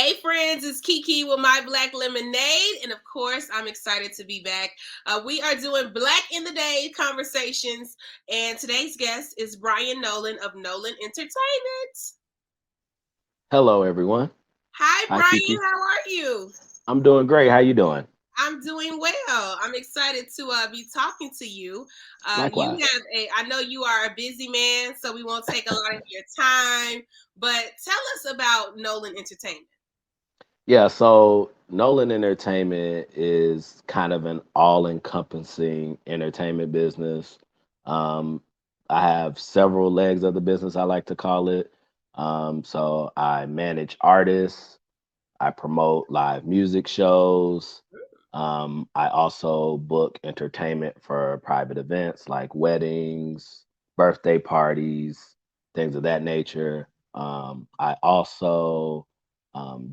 Hey friends, it's KeKe with My Black Lemonade, and of course, I'm excited to be back. We are doing Black in the Day conversations, and today's guest is Brian Nolen of Nolen Entertainment. Hello, everyone. Hi, Hi, Brian. Kiki. How are you? I'm doing great. How you doing? I'm doing well. I'm excited to be talking to you. You Likewise. have I know you are a busy man, so we won't take a lot of your time. But tell us about Nolen Entertainment. Yeah, so Nolan Entertainment is kind of an all-encompassing entertainment business. Um, I have several legs of the business, I like to call it. So I manage artists, I promote live music shows. I also book entertainment for private events like weddings, birthday parties, things of that nature. I also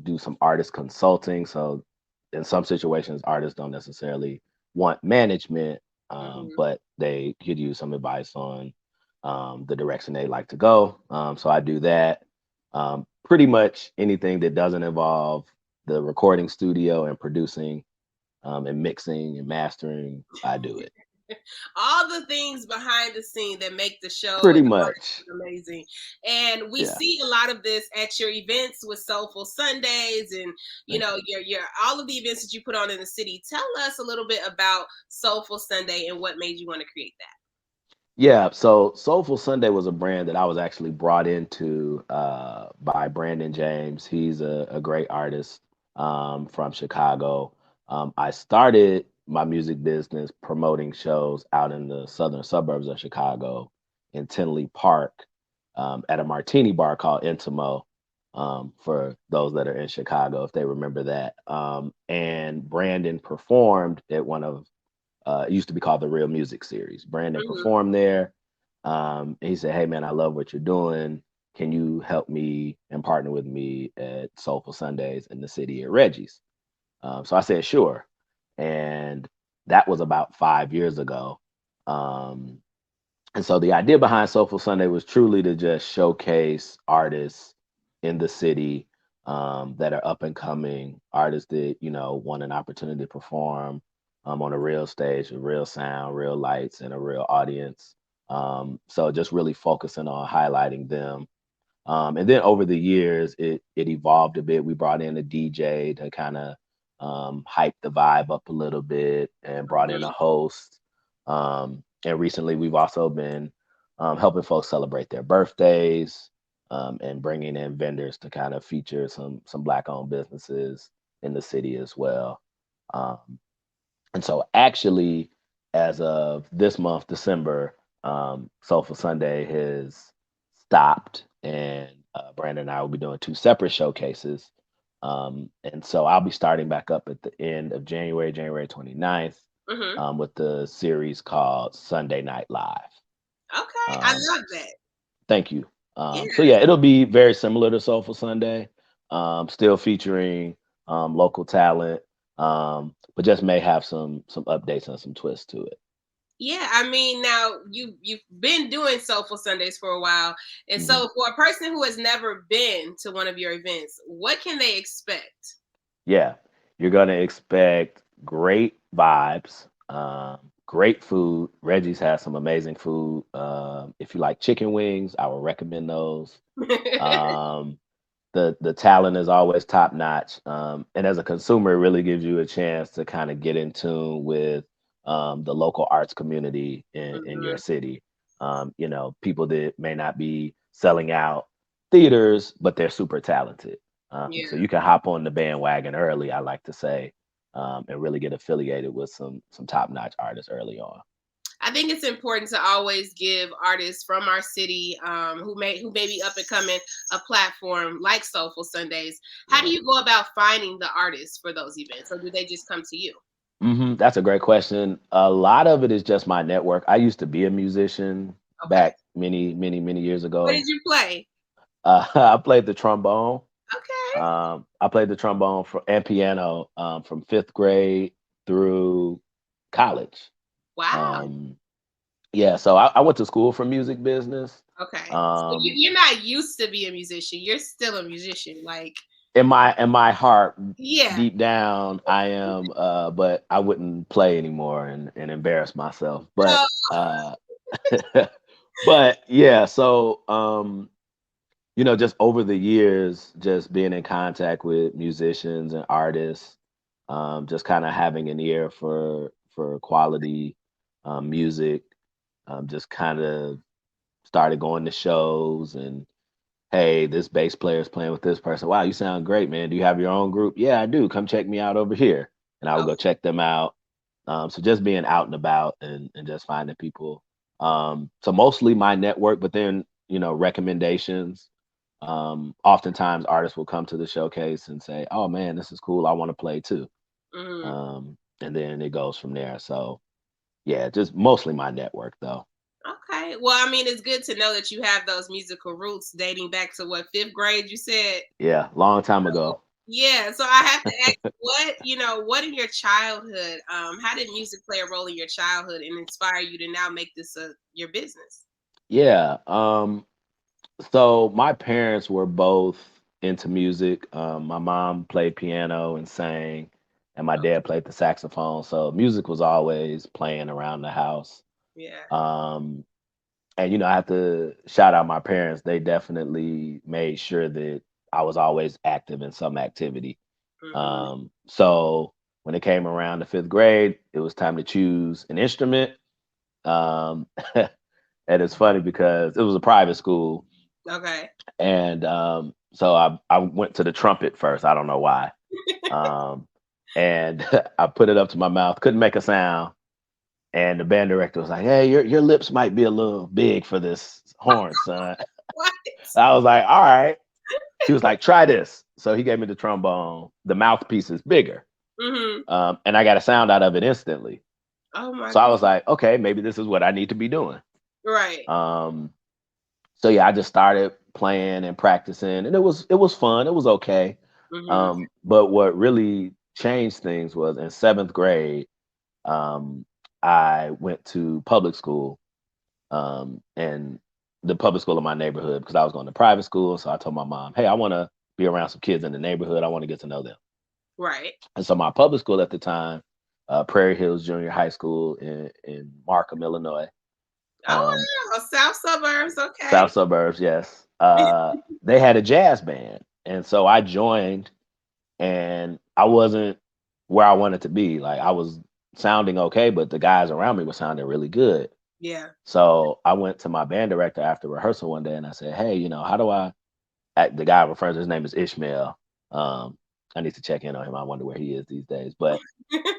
do some artist consulting. So, in some situations, artists don't necessarily want management, Hmm. but they could use some advice on the direction they like to go. So, I do that. Pretty much anything that doesn't involve the recording studio and producing and mixing and mastering, I do it. All the things behind the scene that make the show Pretty and the much. artist amazing. And we Yeah. see a lot of this at your events with Soulful Sundays and Thank you. your all of the events that you put on in the city. Tell us a little bit about Soulful Sunday and what made you want to create that. Yeah. So Soulful Sunday was a brand that I was actually brought into by Brandon James. He's a great artist from Chicago. I started my music business promoting shows out in the southern suburbs of Chicago in Tinley Park at a martini bar called Intimo. For those that are in Chicago, if they remember that. And Brandon performed at one of it used to be called the Real Music Series. Brandon Hmm. performed there. And he said, "Hey man, I love what you're doing. Can you help me and partner with me at Soulful Sundays in the city at Reggie's?" So I said, "Sure." And that was about 5 years ago. Um, and so the idea behind Soulful Sunday was truly to just showcase artists in the city that are up and coming, artists that, want an opportunity to perform on a real stage, with real sound, real lights, and a real audience. So just really focusing on highlighting them. And then over the years, it evolved a bit. We brought in a DJ to kind of hype the vibe up a little bit, and brought in a host. And recently, we've also been helping folks celebrate their birthdays, and bringing in vendors to kind of feature some Black-owned businesses in the city as well. Um, and so, actually, as of this month, December, Soulful Sunday has stopped, and Brandon and I will be doing two separate showcases. And so I'll be starting back up at the end of January, January 29th, Hmm. with the series called Sunday Night Live. Okay, I Um, love that. Thank you. So Yes. yeah, it'll be very similar to Soulful Sunday, still featuring local talent, but just may have some updates and some twists to it. Yeah, I mean, now you've been doing Soulful Sundays for a while, and Mhm. so for a person who has never been to one of your events, what can they expect? Yeah, you're gonna expect great vibes, great food. Reggie's has some amazing food. If you like chicken wings, I would recommend those. Um, the talent is always top notch, and as a consumer, it really gives you a chance to kind of get in tune with the local arts community in your Mhm. city. People that may not be selling out theaters, but they're super talented. So Yeah. you can hop on the bandwagon early, I like to say, and really get affiliated with some top notch artists early on. I think it's important to always give artists from our city who may be up and coming a platform like Soulful Sundays. How do Yeah. you go about finding the artists for those events, or do they just come to you? That's a great question. A lot of it is just my network. I used to be a musician Okay. back many, many, many years What did ago. you play? I played the trombone. Okay. I played the trombone and piano from fifth grade through college. Wow. Um, yeah, so I went to school for music business. Okay. So Um, you're not used to be a musician. You're still a musician. Like, in my heart, Yeah. deep down, I am. But I wouldn't play anymore and embarrass myself. But Oh, but yeah. So just over the years, just being in contact with musicians and artists, just kind of having an ear for quality music, just kind of started going to shows and hey, this bass player is playing with this person. Wow, you sound great, man. Do you have your own group? Yeah, I do. Come check me out over here. And I would oh, go check them out. So just being out and about and just finding people. So mostly my network, but then, recommendations. Oftentimes artists will come to the showcase and say, oh man, this is cool. I want to play too. mhm. And then it goes from there. So yeah, just mostly my network though. Okay. Well, I mean, it's good to know that you have those musical roots dating back to what, fifth grade, you said? Yeah, long time ago. Yeah. So I have to ask, what in your childhood, how did music play a role in your childhood and inspire you to now make this your business? Yeah. So my parents were both into music. My mom played piano and sang, and my Oh, dad played the saxophone. So music was always playing around the house. yeah. Um, and I have to shout out my parents. They definitely made sure that I was always active in some activity. Hmm. So when it came around to fifth grade, it was time to choose an instrument. Um, and it's funny because it was a private school Okay. and so I went to the trumpet first. I don't know why. Um, and I put it up to my mouth, couldn't make a sound. And the band director was like, "Hey, your lips might be a little big for this horn, son." What? I was like, "All right." He was like, "Try this." So he gave me the trombone. The mouthpiece is bigger, Hmm. and I got a sound out of it instantly. Oh my So I was goodness. like, "Okay, maybe this is what I need to be doing." Right. Um, so yeah, I just started playing and practicing, and it was fun. It was okay. Hmm. But what really changed things was in seventh grade, um, I went to public school, and the public school in my neighborhood because I was going to private school. So I told my mom, "Hey, I want to be around some kids in the neighborhood. I want to get to know them." Right. And so my public school at the time, Prairie Hills Junior High School in Markham, Illinois. Um, Oh wow. South suburbs. South Okay. suburbs, yes. They had a jazz band, and so I joined, and I wasn't where I wanted to be. Like I was sounding okay, but the guys around me were sounding really good. Yeah. So I went to my band director after rehearsal one day, and I said, "Hey, how do I?" The guy refers to his name is Ishmael. Um, I need to check in on him. I wonder where he is these days. But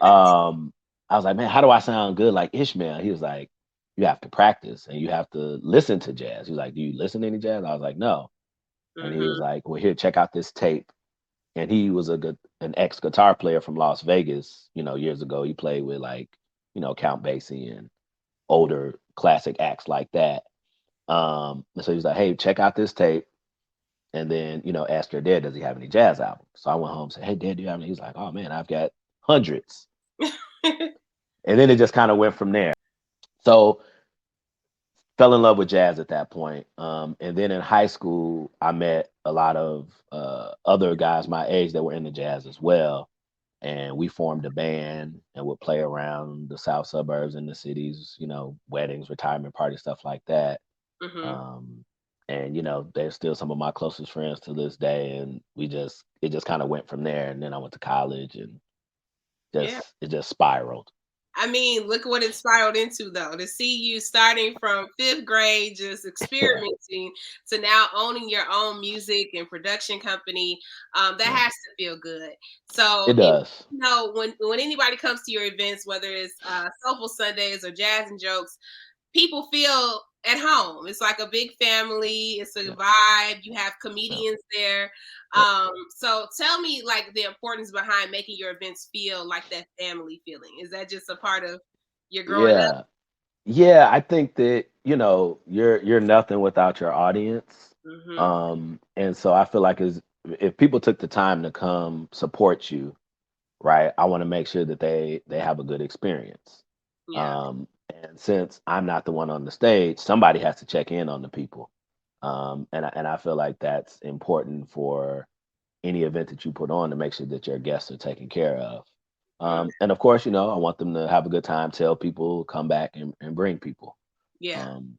um, I was like, man, how do I sound good like Ishmael? He was like, you have to practice and you have to listen to jazz. He was like, do you listen to any jazz? I was like, no. And he was Hmm. like, well, here, check out this tape. And he was an ex guitar player from Las Vegas, years ago. He played with like, Count Basie and older classic acts like that. And so he was like, hey, check out this tape. And then, asked your dad, does he have any jazz albums? So I went home and said, hey, dad, do you have any? He's like, oh man, I've got hundreds. And then it just kind of went from there. So fell in love with jazz at that point. And then in high school, I met a lot of other guys my age that were into jazz as well. And we formed a band and would play around the south suburbs in the cities, weddings, retirement parties, stuff like that. Hmm. Um, and they're still some of my closest friends to this day. And it just kind of went from there. And then I went to college and Yeah. it just spiraled. I mean, look what it spiraled into, though. To see you starting from fifth grade, just experimenting, to now owning your own music and production company, that Yeah, has to feel good. So, it does. when anybody comes to your events, whether it's Soulful Sundays or Jazz and Jokes, people feel at home. It's like a big family. It's a Yeah, vibe. You have yeah, comedians there. yeah. So tell me like the importance behind making your events feel like that family feeling. Is that just a part of your growing up? Yeah. Yeah, I think that, you're nothing without your audience. Hmm. And so I feel like if people took the time to come support you, right, I want to make sure that they have a good experience. Yeah. And since I'm not the one on the stage, somebody has to check in on the people. And I feel like that's important for any event that you put on to make sure that your guests are taken care of. Mm, And of course, I want them to have a good time, tell people, come back and bring people. yeah. Um,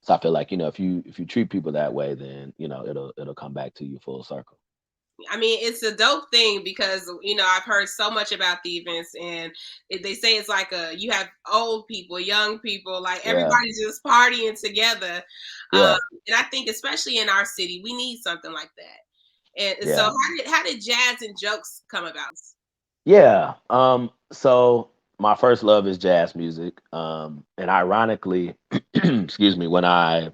so I feel like, if you treat people that way, then, it'll come back to you full circle. I mean, it's a dope thing because I've heard so much about the events, and they say it's like you have old people, young people, like Yeah. everybody's just partying together. Um, Yeah. and I think, especially in our city, we need something like that. And so, Yeah. how did jazz and jokes come about? Yeah. So my first love is jazz music. And ironically, excuse me, when I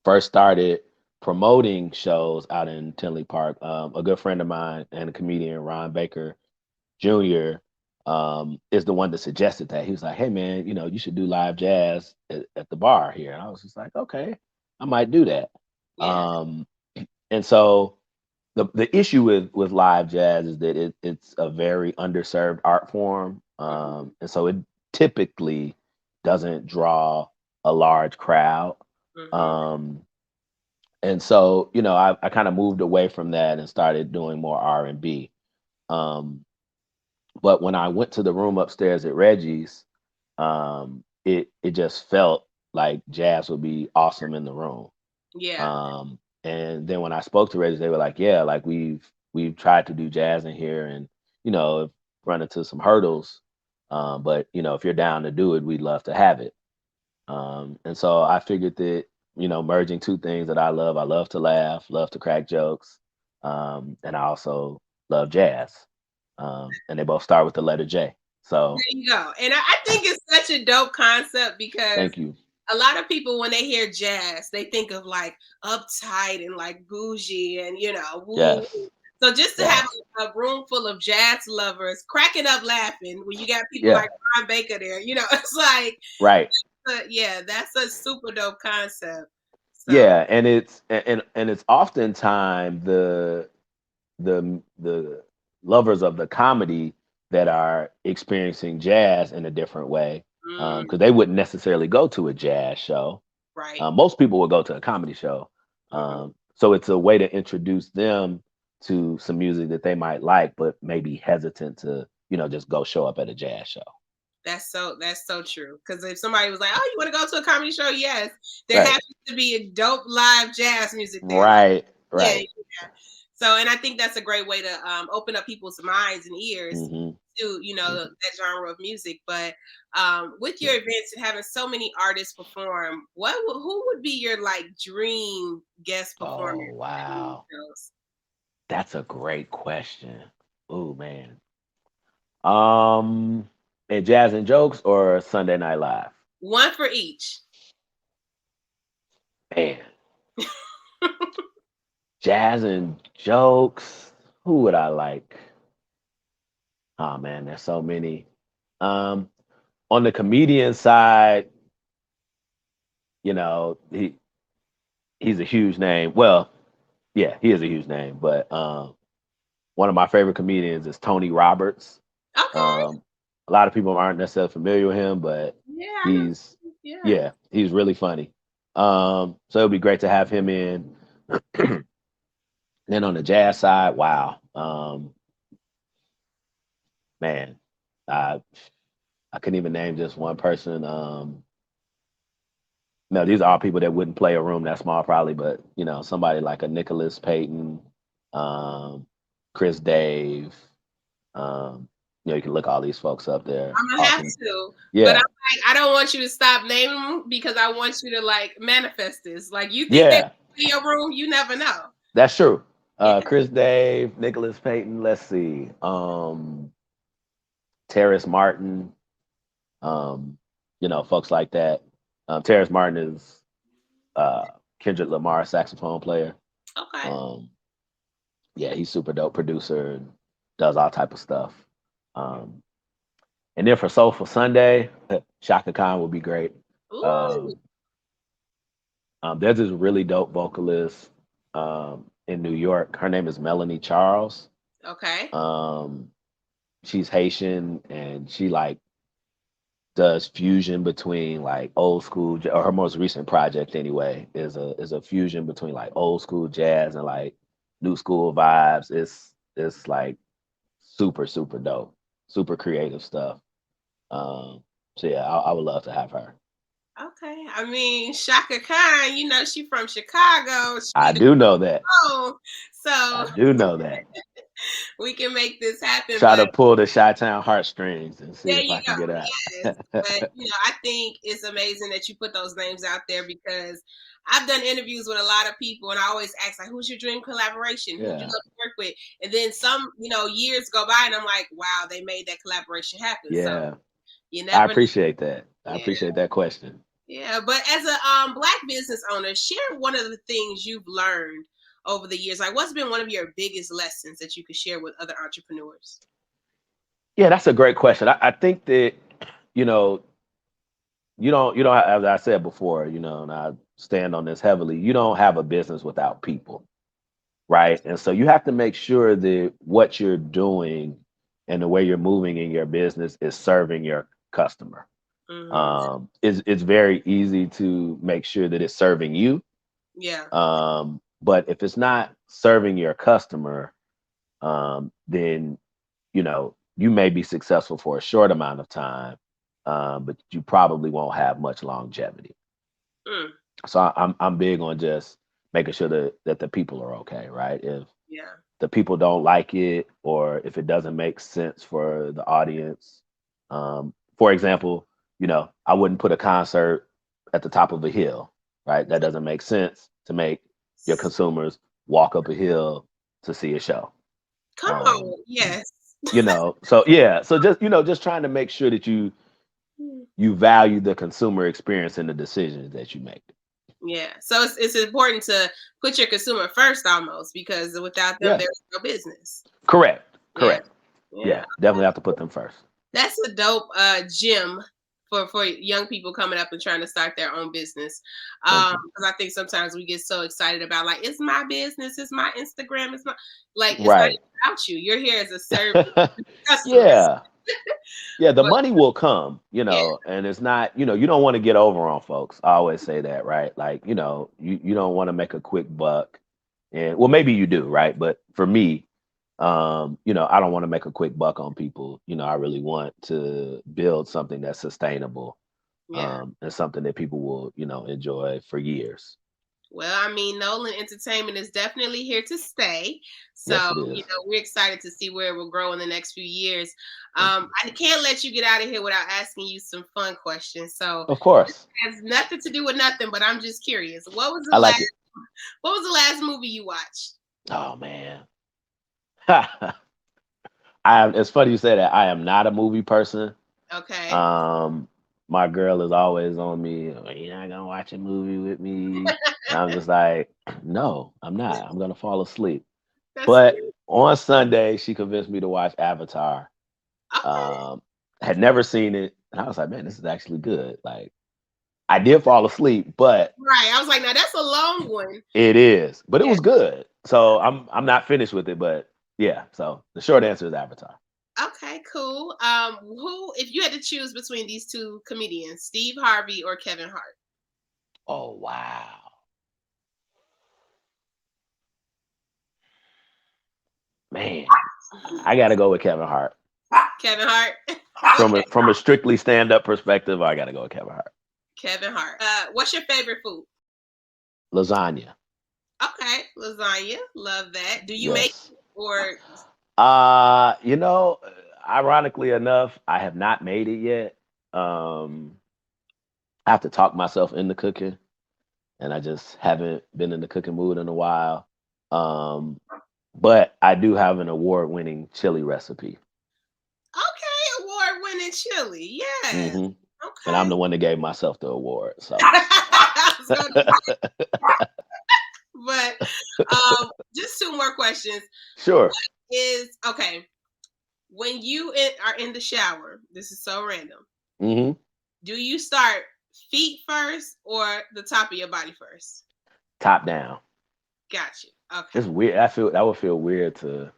first started promoting shows out in Tinley Park, a good friend of mine and a comedian, Ron Baker Jr., is the one that suggested that. He was like, "Hey man, you should do live jazz at the bar here." And I was just like, "Okay, I might do that." Yeah. Um, and so the issue with live jazz is that it's a very underserved art form, and so it typically doesn't draw a large crowd. Mm-hmm. Um, and so I kind of moved away from that and started doing more R&B. Um, but when I went to the room upstairs at Reggie's, it just felt like jazz would be awesome in the room. Yeah. And then when I spoke to Reggie, they were like, "Yeah, like we've tried to do jazz in here, and have run into some hurdles. But if you're down to do it, we'd love to have it." And so I figured that merging two things that I love to laugh, love to crack jokes, and I also love jazz. And they both start with the letter J. So There you go. And I think it's such a dope concept because thank you. a lot of people, when they hear jazz, they think of like uptight and like bougie and woo. Yes, So just to have yes, a room full of jazz lovers cracking up laughing when you got people yeah, like Ron Baker there, it's like, right. yeah, that's a super dope concept. So Yeah, and it's oftentimes the lovers of the comedy that are experiencing jazz in a different way, mm, because they wouldn't necessarily go to a jazz show. right. Most people would go to a comedy show. Hmm. So it's a way to introduce them to some music that they might like, but maybe hesitant to, just go show up at a jazz show. That's so true. Because if somebody was like, "Oh, you want to go to a comedy show?" Yes, there Right. happens to be a dope live jazz music there. Like, Right. yeah, Right. yeah. So, and I think that's a great way to open up people's minds and ears Hmm. to Hmm. that genre of music. But with your Yeah. events and having so many artists perform, who would be your like dream guest performer Oh, at one of these wow. shows? That's a great question. Oh man. Um, and Jazz and Jokes or Sunday Night Live? One for each. Man, Jazz and Jokes. Who would I like? Oh man, there's so many. Um, on the comedian side, he's a huge name. Well, yeah, he is a huge name. But one of my favorite comedians is Tony Roberts. Okay. Um, a lot of people aren't necessarily familiar with him, but Yeah, I know. he's Yeah. yeah, he's really funny. So it'd be great to have him in. Then on the jazz side, wow, man, I I couldn't even name just one person. No, these are all people that wouldn't play a room that small, probably, but somebody like a Nicholas Payton, um, Chris Dave. Um, you can look all these folks up there. I'm gonna have Awesome. to, but I'm Yeah, like, I don't want you to stop naming them because I want you to like manifest this. Like, you think they yeah, in your room, you never know. that's true. Yeah. Chris Dave, Nicholas Payton. Let's see. Terrace Martin. Um, folks like that. Terrace Martin is Kendrick Lamar saxophone player. Okay. Um, yeah, he's super dope producer and does all type of stuff. Um, and then for Soulful Sunday, Shaka Khan would be great. Ooh. Um, there's this really dope vocalist in New York. Her name is Melanie Charles. Okay. Um, she's Haitian and she like does fusion between like old school or her most recent project anyway is a fusion between like old school jazz and like new school vibes. It's like super dope, super creative stuff. So yeah, I would love to have her. Okay. I mean, Shaka Khan, she from Chicago. I She the do know that. girl. So I do know that. we can make this happen. Try But to pull the Chi-Town heartstrings and see there if you I go. can get out. Yes. But I think it's amazing that you put those names out there because I've done interviews with a lot of people and I always ask like, who's your dream collaboration? Who'd you Yeah, love to work with? And then some, years go by and I'm like, wow, they made that collaboration happen. So yeah. you I never know. appreciate that. I Yeah. appreciate that question. Yeah. But as a black business owner, share one of the things you've learned over the years. Like what's been one of your biggest lessons that you could share with other entrepreneurs? Yeah, that's a great question. I think that you know you don't as I said before, and I stand on this heavily. You don't have a business without people, right? And so you have to make sure that what you're doing and the way you're moving in your business is serving your customer. Mm-hmm. It's very easy to make sure that it's serving you. Yeah. But if it's not serving your customer, then you may be successful for a short amount of time, but you probably won't have much longevity. Mm. So I'm big on just making sure that the people are okay, right? If Yeah. the people don't like it or if it doesn't make sense for the audience, for example, I wouldn't put a concert at the top of a hill, right? That doesn't make sense to make your consumers walk up a hill to see a show. Come Um, on. Yes. so yeah, so just trying to make sure that you value the consumer experience in the decisions that you make. Yeah. So it's important to put your consumer first almost because without them Yeah, there's no business. correct, Yeah. correct. Yeah. Yeah, definitely have to put them first. That's a dope gem for young people coming up and trying to start their own business. Thank you. Because I think sometimes we get so excited about like it's my business, it's my Instagram, it's my like it's not Right. even about you. You're here as a service to customers. Yeah. Yeah, the But money will come, yeah, and it's not, you don't want to get over on folks. I always say that, right? Like, you don't want to make a quick buck. And well, maybe you do, right? But for me, I don't want to make a quick buck on people. I really want to build something that's sustainable, yeah. and something that people will, enjoy for years. Well, I mean, Nolen Entertainment is definitely here to stay. Yes, So, it is. we're excited to see where it will grow in the next few years. Thank you. I can't let you get out of here without asking you some fun questions. So, Of course. it has nothing to do with nothing, but I'm just curious. I like it. What was the last movie you watched? Oh man. It's funny you say that. I am not a movie person. Okay. Um, my girl is always on me. "Oh, you're not gonna watch a movie with me," and I'm just like, "No, I'm not. I'm gonna fall asleep." That's But sweet. on Sunday, she convinced me to watch Avatar. Okay. Um, had never seen it, and I was like, "Man, this is actually good." Like, I did fall asleep, but Right. I was like, now that's a long one. it is. But it Yeah. was good. So I'm not finished with it, but yeah. So the short answer is Avatar. Okay, cool. Who, if you had to choose between these two comedians, Steve Harvey or Kevin Hart? Oh wow, man, I got to go with Kevin Hart. Kevin Hart. From Okay. a strictly stand up perspective, I got to go with Kevin Hart. Kevin Hart. What's your favorite food? Lasagna, Okay, lasagna. Love that. Do you make yes. it or You know, ironically enough, I have not made it yet. Um, I have to talk myself into cooking, and I just haven't been in the cooking mood in a while. Um, but I do have an award-winning chili recipe. okay, award-winning chili? Yes. Hmm. And Okay. I'm the one that gave myself the award. So I was gonna, but just two more questions. sure. Is okay when you are in the shower. This is so random. Hmm. Do you start feet first or the top of your body first? Top down. Got you. Okay. It's weird. I feel that would feel weird to,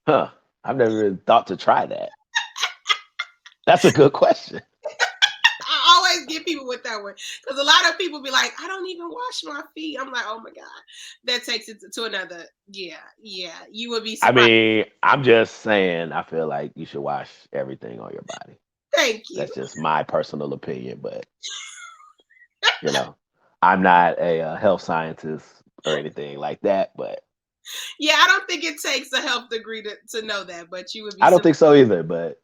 huh? I've never even thought to try that. That's a good question. I always get people with that one because a lot of people be like, I don't even wash my feet. I'm like, oh my god, that takes it to another. Yeah, you would be I surprised. mean, I'm just saying, I feel like you should wash everything on your body. Thank you. That's just my personal opinion, but you know, I'm not a health scientist or anything like that. But Yeah, I don't think it takes a health degree to know that, but you would be I don't surprised. think so either. But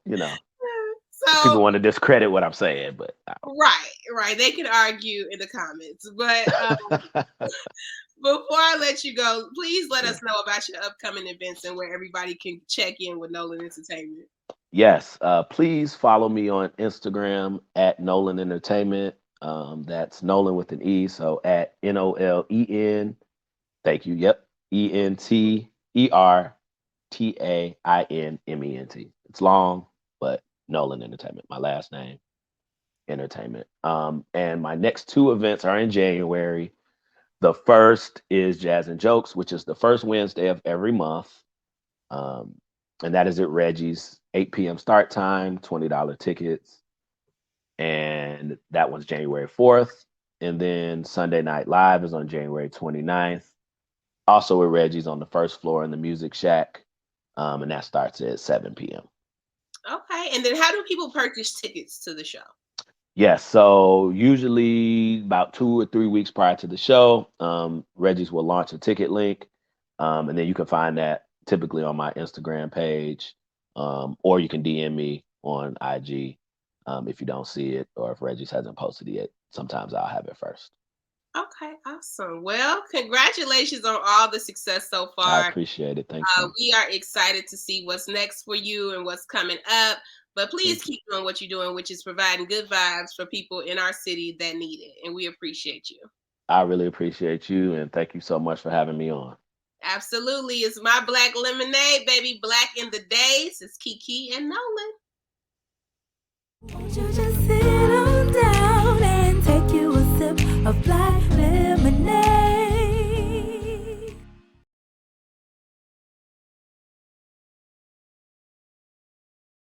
So people want to discredit what I'm saying, but right, they can argue in the comments, but before I let you go, please let us sure. know about your upcoming events and where everybody can check in with Nolen Entertainment. Yes, please follow me on Instagram at Nolen Entertainment. That's Nolan with an E, so at Nolen. Thank you. Yep, Entertainment. It's long, but Nolan Entertainment, my last name, Entertainment. And my next two events are in January. The first is Jazz and Jokes, which is the first Wednesday of every month. Um, and that is at Reggie's, 8 p.m. start time, $20 tickets. And that one's January 4th. And then Sunday Night Live is on January 29th. Also at Reggie's on the first floor in the Music Shack. And that starts at 7 p.m. Okay, and then how do people purchase tickets to the show? Yes, so usually about 2 or 3 weeks prior to the show, Reggie's will launch a ticket link. And then you can find that typically on my Instagram page, or you can DM me on IG if you don't see it, or if Reggie's hasn't posted it yet. Sometimes I'll have it first. Okay, awesome. Well, congratulations on all the success so I far. appreciate it. Thank you. We are excited to see what's next for you and what's coming up. But please Thank you. keep doing what you're doing, which is providing good vibes for people in our city that need it. And we appreciate you. I really appreciate you, and thank you so much for having me on. Absolutely. It's my black lemonade, baby. Black in the days. It's KeKe and Nolen. Won't you just sit on down and take you a sip of black lemonade?